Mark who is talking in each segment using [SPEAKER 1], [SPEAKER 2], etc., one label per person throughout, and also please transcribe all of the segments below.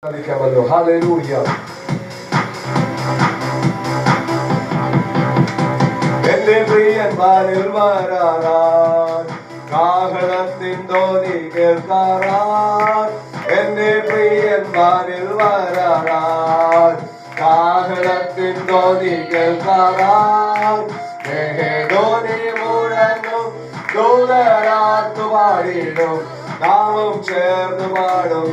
[SPEAKER 1] Hallelujah. എന്റെ പ്രിയന്മാരിൽ വരാറാൻ കാഹളത്തിൻ ധ്വനി കേൾക്കാറാൻ. എന്റെ പ്രിയന്മാരിൽ വരാറാൻ കാഹളത്തിൻ ധ്വനി കേൾക്കാറാൻ. ധ്വനി മുഴങ്ങും ദൂതരാത്തു പാടിടും നാമം ചേർന്ന് പാടും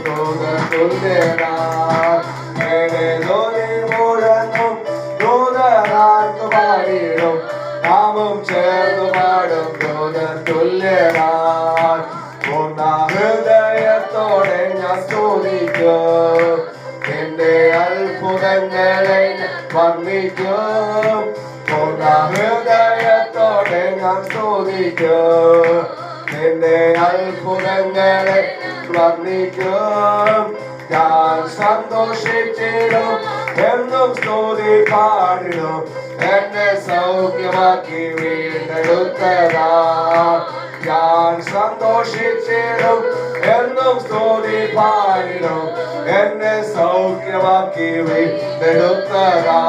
[SPEAKER 1] ധ്വനി മുഴങ്ങും ദൂതരാത്തു പാടിടും നാമം ചേർന്ന് പാടും തുല്യനാൻ. പൂർണ്ണ ഹൃദയത്തോടെ ഞാൻ സ്തുതിക്കും എന്റെ അത്ഭുതങ്ങളെ വർണ്ണിക്കും. പൂർണ്ണ ഹൃദയത്തോടെ ഞാൻ സ്തുതിക്കും എന്റെ അത്ഭുതങ്ങളെ വർണ്ണിക്കും. ഞാൻ സന്തോഷിച്ചിടും എന്നും സ്തുതി പാടിടും എന്നെ സൗഖ്യമാക്കി വീണ്ടെടുത്തതാ. ഞാൻ സന്തോഷിച്ചിടും എന്നും സ്തുതി പാടിടും എന്നെ സൗഖ്യമാക്കി വീണ്ടെടുത്തതാ.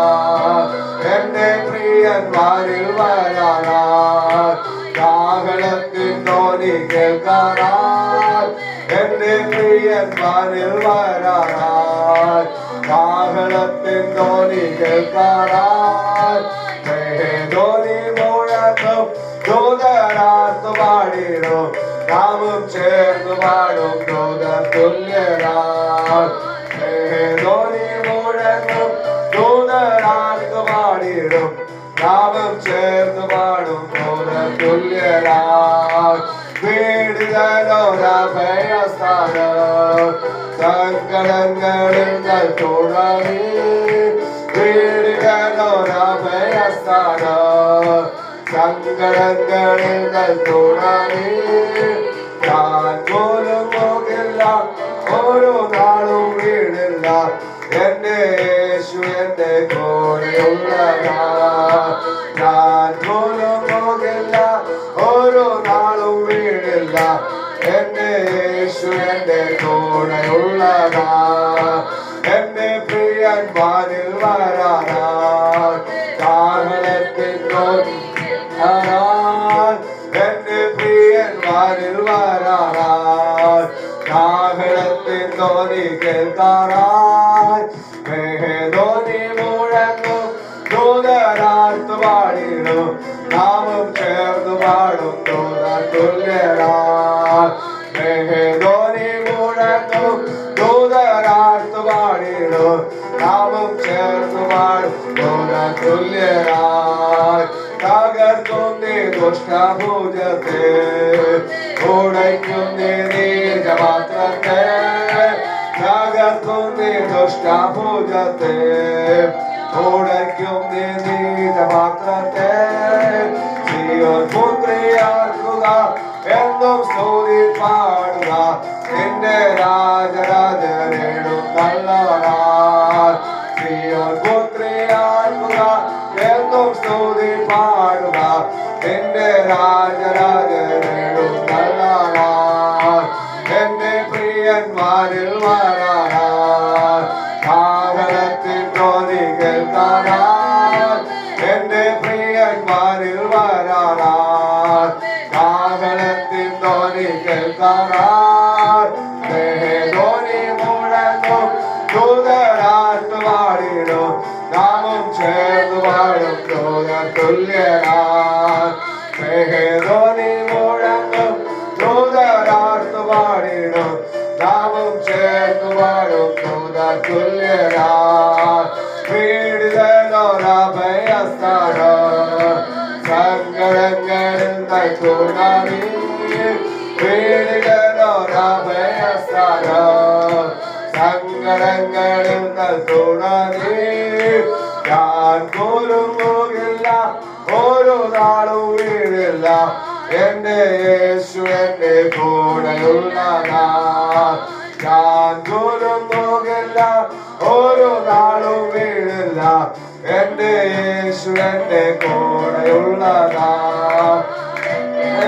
[SPEAKER 1] എന്റെ പ്രിയന്മാരിൽ വരാറാൻ കാഹളത്തിൻ ധ്വനി കേൾക്കാറാൻ. എന്റെ പ്രിയന്മാരിൽ വരാറാൻ കാഹളത്തിൻ ധ്വനി കേൾക്കാറാൻ. ധ്വനി മുഴങ്ങും ദൂതരാത്തു പാടിടും നാമം ചേർന്ന് പാടും തുല്യനാൻ. ധ്വനി മുഴങ്ങും ദൂതരാത്തു പാടിടും നാമം ചേർന്ന് പാടും തുല്യനാൻ. വീടുകളോരഭയസ്ഥാനം സങ്കടങ്ങളിൽ തുടങ്ങി. വീടുകളോരഭയസ്ഥാനം സങ്കടങ്ങളിൽ തുടങ്ങി. ഞാൻ പോലും പോകില്ല ഓരോ നാളും വീടില്ല എന്റെ യേശു എന്റെ കൂടെയുള്ളതാ. ഞാൻ പോലും പോകില്ല ഓരോ നാളും വീടില്ല എന്റെ യേശു എന്റെ കൂടെയുള്ളതാ. എന്റെ പ്രിയന്മാരിൽ വരാറാൻ കാഹളത്തിൻ ധ്വനി കേൾക്കാറാൻ. എന്റെ പ്രിയന്മാരിൽ വരാറാൻ കാഹളത്തിൻ ധ്വനി കേൾക്കാറാൻ. ധ്വനി മുഴങ്ങും ദൂതരാത്തു പാടിടും നാമം ചേർന്ന് പാടും തുല്യനാൻ. ധ്വനി മുഴങ്ങും ദൂതരാത്തു പാടിടും നാമം ചേർന്ന് പാടും തുല്യനാൻ. തകർക്കുന്നേ ദുഷ്ടഭുജത്തെ ഉടയ്ക്കുന്നേ നീചപാത്രത്തെ. തകർക്കുന്നേ ദുഷ്ടഭുജത്തെ ഉടയ്ക്കുന്നേ നീചപാത്രത്തെ. സിയോൻ പുത്രിയാക്കുക എന്നും സ്തുതി പാടുക നിന്റെ രാജരാജനേടും നല്ലവനാൻ. സിയോൻ പുത്രിയാക്കുക എന്നും സ്തുതി പാടുക നിന്റെ രാജരാജനേടും നല്ലവനാൻ. എന്റെ പ്രിയന്മാരിൽ വരാറാൻ കാഹളത്തിൻ ധ്വനി കേൾക്കാറാൻ. എന്റെ പ്രിയന്മാരിൽ വരാറാൻ കാഹളത്തിൻ ധ്വനി കേൾക്കാറാൻ. ധ്വനി മുഴങ്ങും ദൂതരാത്തു പാടിടും നാമം ചേർന്ന് പാടും തുല്യനാൻ. ധ്വനി മുഴങ്ങും ദൂതരാത്തു പാടിടും നാമം ചേർന്ന് പാടും തുല്യനാൻ. വീടുകളോരഭയസ്ഥാനം സങ്കടങ്ങളിൽ തുടങ്ങി. വീടുകളോരഭയസ്ഥാനം സങ്കടങ്ങളിൽ തുടങ്ങി. ഞാൻ പോലും പോകില്ല ഓരോ നാളും വീടില്ല എന്റെ യേശു എന്റെ കൂടെയുള്ളതാ. ഞാൻ പോലും പോകില്ല ഓരോ നാളും വീടില്ല എന്റെ യേശു എന്റെ കൂടെയുള്ളതാ.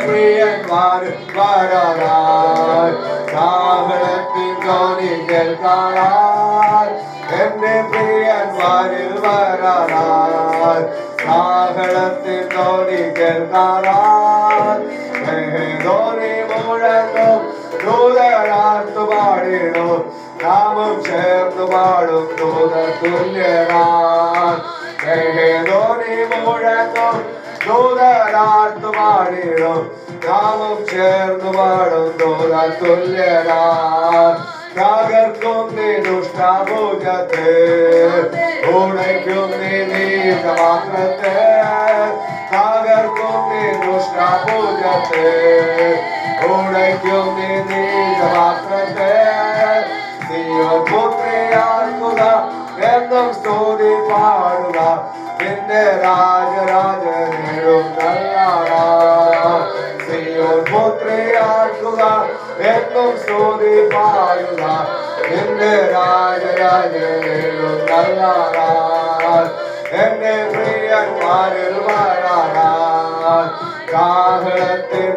[SPEAKER 1] പ്രിയന്മാർ വരാറാൻ കാഹളത്തിൻ ധ്വനി കേൾക്കാനായി എന്റെ പ്രിയൻ വാനിൽ വരാനായി കാഹളത്തിൻ ധ്വനി കേൾക്കാനായി ധ്വനി മുഴങ്ങും ദൂതരാർത്തു പാടിടും നാമം ചേർന്നു പാടും ദൂത തുല്യനായി ധ്വനി മുഴങ്ങും ദൂതരാർത്തു പാടിടും നാമം ചേർന്നു പാടും ദൂത തുല്യനായി തകർക്കും നീ ദുഷ്ടഭുജത്തെ ഉടയ്ക്കും നീ നീചപാത്രത്തെ തകർക്കും നീ ദുഷ്ടഭുജത്തെ ഉടയ്ക്കും നീ നീചപാത്രത്തെ സിയോൻ പുത്രിയാക്കുക എന്നും സ്തുതി പാടുക നിന്റെ രാജരാജനേഴും നല്ലതാ സിയോൻ പുത്രിയാക്കുക എന്നും സ്തുതി പാടുക നിന്റെ രാജരാജനേഴും നല്ലതാ എന്റെ പ്രിയന്മാരിൽ വരാനായി കാഹളത്തിൽ